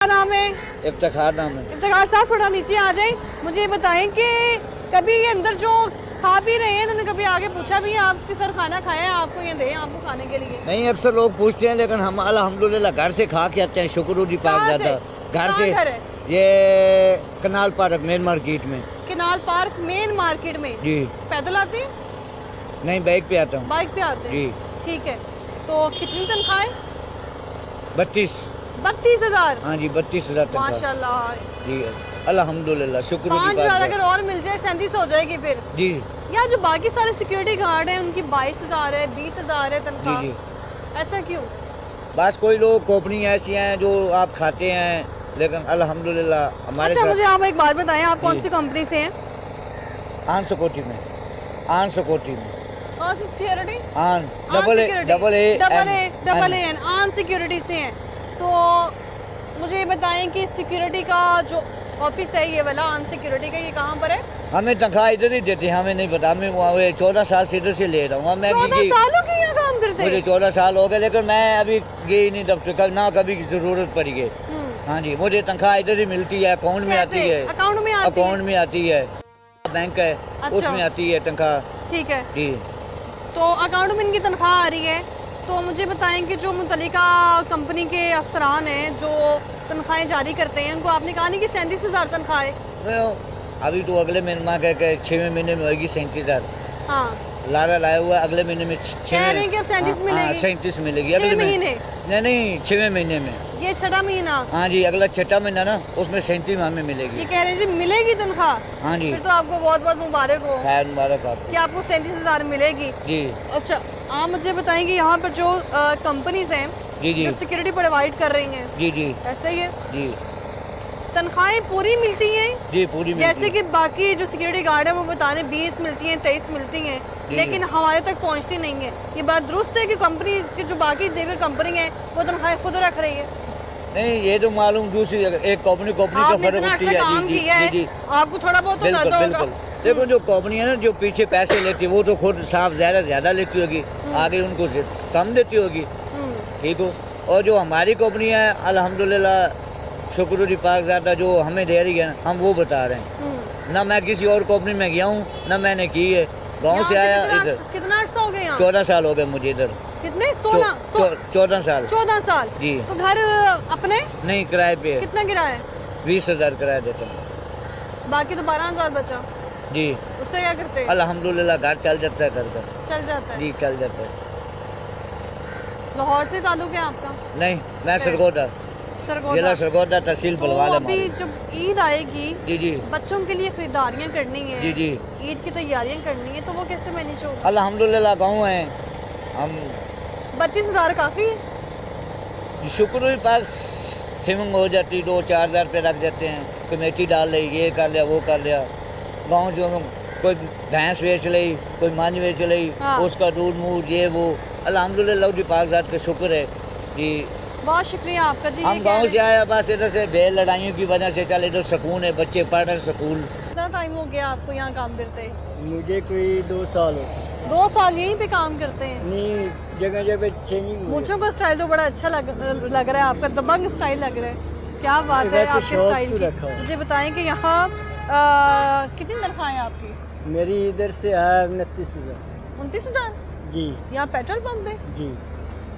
नाम है? इफ्तिखार नाम है। इफ्तिखार साहब थोड़ा नीचे आ जाएं। मुझे बताएं कि कभी ये अंदर जो खा भी रहे हैं उन्होंने कभी आगे पूछा भी आपके सर खाना खाया है, आपको ये दें आपको खाने के लिए? नहीं, अक्सर लोग पूछते हैं, लेकिन हम अल्हम्दुलिल्लाह घर से खा के आते हैं। शुक्र पाक ज़्यादा घर से। ये कनाल पार्क मेन मार्केट में। कनाल पार्क मेन मार्केट में जी। पैदल आते हैं? नहीं, बाइक पे आता हूँ। बाइक पे आते हैं जी। ठीक है। तो कितनी तनख्वाह है? 32,000। हाँ जी, 32,000 माशाल्लाह जी। अल्हम्दुलिल्लाह, शुक्र 5,000 अगर और मिल जाए 37 हो जाएगी फिर जी। या जो बाकी सारे सिक्योरिटी गार्ड हैं उनकी 22,000 है, 20,000 है तनख्वाह। जी। ऐसा क्यों? बस कोई लोग कंपनी ऐसी हैं जो आप खाते हैं, लेकिन अल्हम्दुलिल्लाह हमारे अच्छा, साथ। मुझे आप एक बात बताएं, आप कौन सी कंपनी से हैं? आन सिक्योरिटी में। आन सिक्योरिटी में। कौन सी सिक्योरिटी? आन डबल ए एन आन सिक्योरिटी से हैं। तो मुझे बताएं कि सिक्योरिटी का जो ऑफिस है ये वाला आन सिक्योरिटी का, ये कहाँ पर है? हमें तनख्वाह इधर ही देते हैं, हमें नहीं पता। हमें वहाँ 14 साल से इधर से ले रहा हूँ। मैं 14 सालों के यहाँ काम करते हैं? मुझे 14 साल हो गए, लेकिन मैं अभी गई नहीं दफ्तर, ना कभी जरूरत पड़ी है। हाँ जी, मुझे तनख्वाह इधर ही मिलती है, अकाउंट में आती है। अकाउंट में आती है, बैंक है। अच्छा। उसमें आती है तनख्वाह। ठीक है जी। तो अकाउंट में इनकी तनख्वाह आ रही है। तो मुझे बताएं कि जो मुतल्लिका कंपनी के अफसरान हैं जो तनख्वाहें जारी करते हैं, उनको आपने कहा नहीं कि 37,000 तनख्वाह है? अभी तो अगले महीने के 6वें महीने में होगी 37,000। हाँ, लारा लाया हुआ है, अगले महीने में 37 मिलेगी। 37 मिलेगी अगले महीने। नहीं, 6वें महीने में। ये 6वां महीना? हाँ जी, अगला 6वां महीना ना, उसमें 37 हमें मिलेगी। ये कह रहे हैं जी मिलेगी तनख्वाह? हाँ जी। फिर तो आपको बहुत बहुत मुबारक हो। खैर मुबारक आपको कि आपको 37,000 मिलेगी जी। अच्छा, आप मुझे बताएंगे यहाँ पर जो कंपनीज हैं जी जी जो सिक्योरिटी प्रोवाइड कर रही हैं, जी जी ऐसा ही है? जी तनख्वाहें पूरी मिलती हैं? जी, पूरी मिलती जैसे कि बाकी जो सिक्योरिटी गार्ड है वो बता रहे 20 मिलती हैं, 23 मिलती हैं, लेकिन हमारे तक पहुंचती नहीं है। ये बात दुरुस्त है कि कंपनी की जो बाकी दीगर कंपनी है वो तनख्वाहें खुद रख रही है? नहीं, ये तो मालूम दूसरी एक कंपनी का फर्क होती है। काम किया है, आपको थोड़ा बहुत तो बिल्कुल बिल्कुल। देखो, जो कंपनी है ना, जो पीछे पैसे लेती है वो तो खुद साफ ज्यादा लेती होगी, आगे उनको कम देती होगी, ठीक हो। और जो हमारी कंपनी है अल्हम्दुलिल्लाह शुक्र पाक ज़्यादा जो हमें दे रही है, हम वो बता रहे हैं। ना मैं किसी और कंपनी में गया हूँ, ना मैंने की है। गाँव से आया इधर। कितना अर्सा हो गया? 14 साल हो गए मुझे इधर। कितने? 14 14 साल। 14 साल जी। तो घर अपने? नहीं, किराए पे। कितना किराया? 20,000 किराया देता हूँ। बाकी तो 12,000 बचा जी। उससे क्या करते हैं? अल्हम्दुलिल्लाह घर चल जाता है, घर का चल जाता है। जी, चल जाता है। लाहौर से ताल्लुक है आपका? नहीं, मैं सरगोदा, जिला सरगोदा, तहसील बलवाल। अभी जब ईद आएगी जी जी बच्चों के लिए खरीदारियाँ करनी है, जी जी, ईद की तैयारियाँ करनी है, तो वो कैसे मैनेज होगा? अल्हम्दुलिल्लाह गाँव है हम। 32,000 काफ़ी है? शुक्र पास सेविंग हो जाती, 2-4 हज़ार रुपये रख देते हैं, कमेटी डाल ली, ये कर लिया वो कर लिया। गाँव जो कोई भैंस बेच ली, कोई मंझ बेच ली, उसका दूध मूध ये वो, अल्हम्दुलिल्लाह जी पाक ज़ात का शुक्र है जी। बहुत शुक्रिया आपका जी। हम गांव से आए, बस इधर से बेल लड़ाइयों की वजह से चल इधर सुकून है, बच्चे पढ़ रहे स्कूल। कितना टाइम हो गया आपको यहाँ काम करते? मुझे कोई 2 साल हो गए। 2 साल यहीं पे काम करते हैं? नहीं, जगह जगह चेंजिंग। मूंछों का स्टाइल तो बड़ा अच्छा लग रहा है आपका, दबंग स्टाइल लग रहा है। क्या बात है आपके स्टाइल की। मुझे बताएं कि यहाँ कितनी तनख्वाह है आपकी? मेरी इधर से है 29,000। 29,000 जी। यहाँ पेट्रोल पंप है? जी।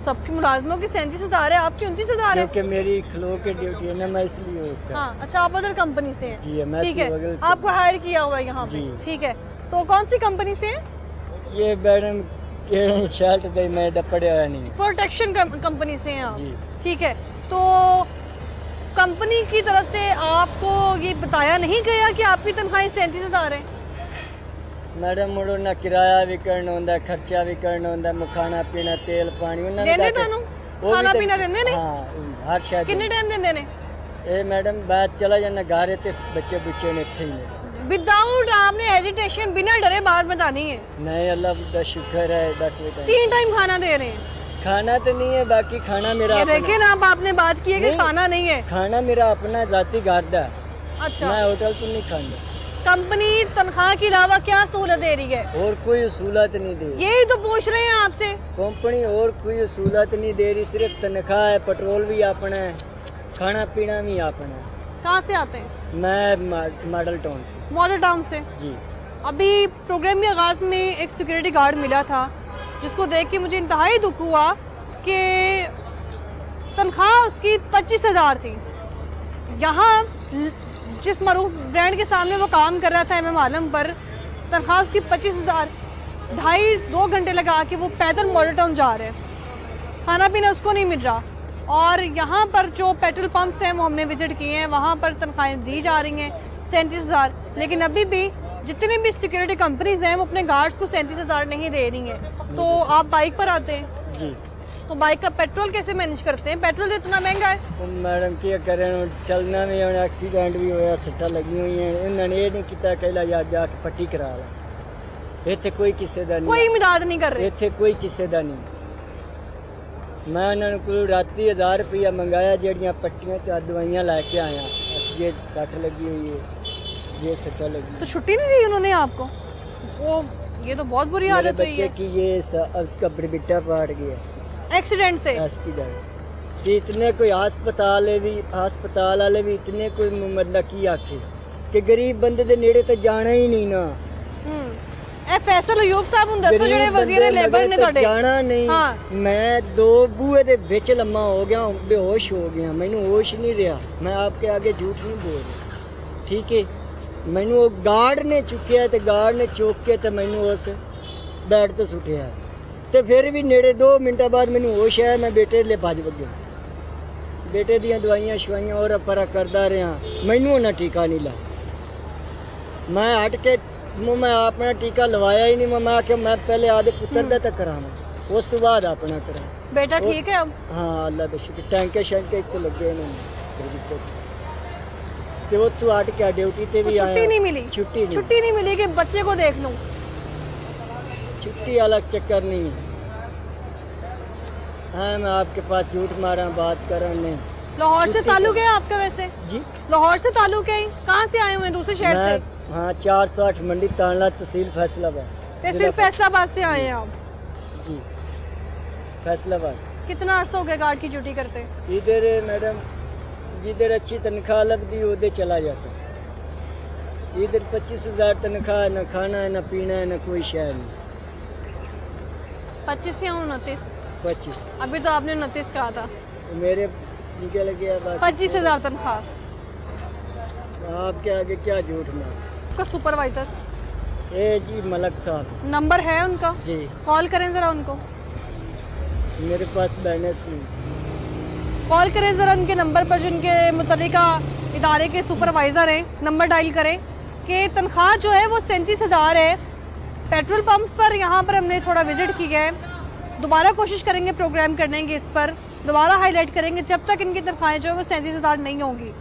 सबके मुलाजमों की 37,000 है, आपकी 29,000 है? क्योंकि मेरी खलो के ड्यूटी है ना, मैं इसलिए होता। हाँ, अच्छा, आप अदर कंपनी से हैं? जी, मैं ठीक है, आपको हायर किया हुआ है यहाँ पे? ठीक है, तो कौन सी कंपनी से है? ये मैडम के शर्ट दे मैं डपड़े नहीं। प्रोटेक्शन कंपनी से हैं आप? जी। ठीक है, तो कंपनी की तरफ से आपको ये बताया नहीं गया कि आपकी तनख्वाह 37,000 है? मैडम मुड़ो ना किराया भी करना होता, खर्चा भी करना होता, खाना पीना तेल पानी देने तानू खाना पीना देंदे ने? हाँ, हर शायद। कितने टाइम देंदे ने? ए मैडम बात चला जाना घर ते बच्चे बुच्चे ने थे ही। विदाउट आपने हेजिटेशन बिना डरे बात बतानी है? नहीं, अल्लाह का शुक्र है। 3 टाइम खाना दे रहे हैं? खाना तो नहीं है, बाकी खाना मेरा देखिए ना, अब आपने बात की है कि खाना नहीं है। खाना मेरा अपना जाती घर दा। अच्छा, मैं होटल तो नहीं खाना। कंपनी तनख्वाह के अलावा क्या सहूलत दे रही है? और कोई सहूलत नहीं दे रही। यही तो पूछ रहे हैं आपसे। कंपनी और कोई सहूलत नहीं दे रही, सिर्फ तनख्वाह है, पेट्रोल भी अपना है, खाना पीना भी अपना। कहाँ से आते हैं? मैं मॉडल टाउन से। मॉडल टाउन से। जी। अभी प्रोग्राम के आगाज़ में एक सिक्योरिटी गार्ड मिला था जिसको देख के मुझे इंतहाई दुख हुआ कि तनख्वाह उसकी 25,000 थी। यहाँ जिस मरूफ ब्रांड के सामने वो काम कर रहा था MM आलम पर, तनख्वाह उसकी 25,000, 2.5-2 घंटे लगा के वो पैदल मॉडल टाउन जा रहे हैं, खाना पीना उसको नहीं मिल रहा। और यहाँ पर जो पेट्रोल पंप्स हैं वो हमने विजिट किए हैं, वहाँ पर तनख्वाहें दी जा रही हैं 37,000, लेकिन अभी भी जितनी भी सिक्योरिटी कंपनीज हैं वो अपने गार्ड्स को 37,000 नहीं दे रही हैं। तो आप बाइक पर आते हैं जी, तो बाइक का पेट्रोल कैसे मैनेज करते हैं? पेट्रोल तो इतना महंगा है। तो मैडम क्या करें, चलना भी हुण एक्सीडेंट भी होया, सट्टा लगी हुई हैं। इन्होंने ये नहीं किया कहला यार जाके पट्टी करा ला, इत्थे कोई किसी दा कोई नहीं, इमदाद नहीं कर रहे। इत्थे कोई किसी दा नहीं। मैं उन्होंने को राती 1000 रुपया मंगाया, जड़ियाँ पट्टियाँ तो दवाइयाँ लैके आया, ये सट लगी हुई है, ये सट्टा लगी। तो छुट्टी नहीं दी उन्होंने आपको? वो ये तो बहुत बुरी मेरे हालत हुई बच्चे है की ये उसका ब्रिबिटा फाट गया एक्सीडेंट से। एक्सीडेंट कि इतने कोई हस्पताल वाले भी इतने कोई मतलब की आखे कि गरीब बंदे दे नेड़े तो जाना ही नहीं ना। ए फैसल अयूब साहब हुंदा तो जेड़े वजीर लेबर ने ਤੁਹਾਡੇ जाना नहीं। हाँ। मैं 2 बूहे दे विच लम्मा हो गया, बेहोश हो गया, मैनू होश नहीं रहा। मैं आपके आगे झूठ नहीं बोल रहा, ठीक है। मैनू वो गार्ड ने चुकिया ते गार्ड ने चुक के ते मैनू उस बेड ते सुटिया ते फिर भी नेड़े 2 मिनट बाद मैनू होश आया। मैं बेटे ले भज गया, बेटे दियां दवाइयां शवाइयां और परा करदा रहा, मैनू ना टीका नहीं ला। मैं हट के मैं अपना टीका लवाया ही नहीं। मैं आख्या मैं पहले आदे पुत्र दा तक करावां, उस तो बाद अपना करा। बेटा ठीक है अब? हाँ अल्लाह का शुक्र, टैंके शैंके तो लगे इन्होंने ते वो तू हट के ड्यूटी ते भी तो आया। छुट्टी नहीं मिली? छुट्टी नहीं मिली कि बच्चे को देख लूं। छुट्टी अलग चक्कर नहीं है। हाँ मैं आपके पास झूठ मारा बात करा नहीं। लाहौर से ताल्लुक है आपका? वैसे जी लाहौर से ताल्लुक है। कहाँ से आए हुए हैं? दूसरे शहर से? हाँ 408 मंडी तांडला तहसील फैसलाबाद। तहसील फैसलाबाद से आए हैं आप? जी फैसलाबाद। कितना अर्सा हो गया गार्ड की ड्यूटी करते? इधर मैडम जिधर अच्छी तनख्वाह लगती उधर चला जाता। इधर 25,000 तनख्वाह, न खाना है न पीना है न कोई शहर नहीं। 25 या 29? 25। अभी तो आपने 29 कहा था। तो मेरे निकल गया 25,000 तनख्वाह। आपके आगे क्या झूठ मार। उसका सुपरवाइजर ए जी मलक साहब। नंबर है उनका? जी कॉल करें ज़रा उनको। मेरे पास बैलेंस नहीं। कॉल करें ज़रा उनके नंबर पर जिनके मुतल्लिका इदारे के सुपरवाइज़र हैं, नंबर डायल करें कि तनख्वाह जो है वो 37,000 है। पेट्रोल पंप्स पर यहाँ पर हमने थोड़ा विजिट किया है। दोबारा कोशिश करेंगे प्रोग्राम करने की, इस पर दोबारा हाईलाइट करेंगे जब तक इनकी तनख्वाहें जो है वो 37,000 नहीं होंगी।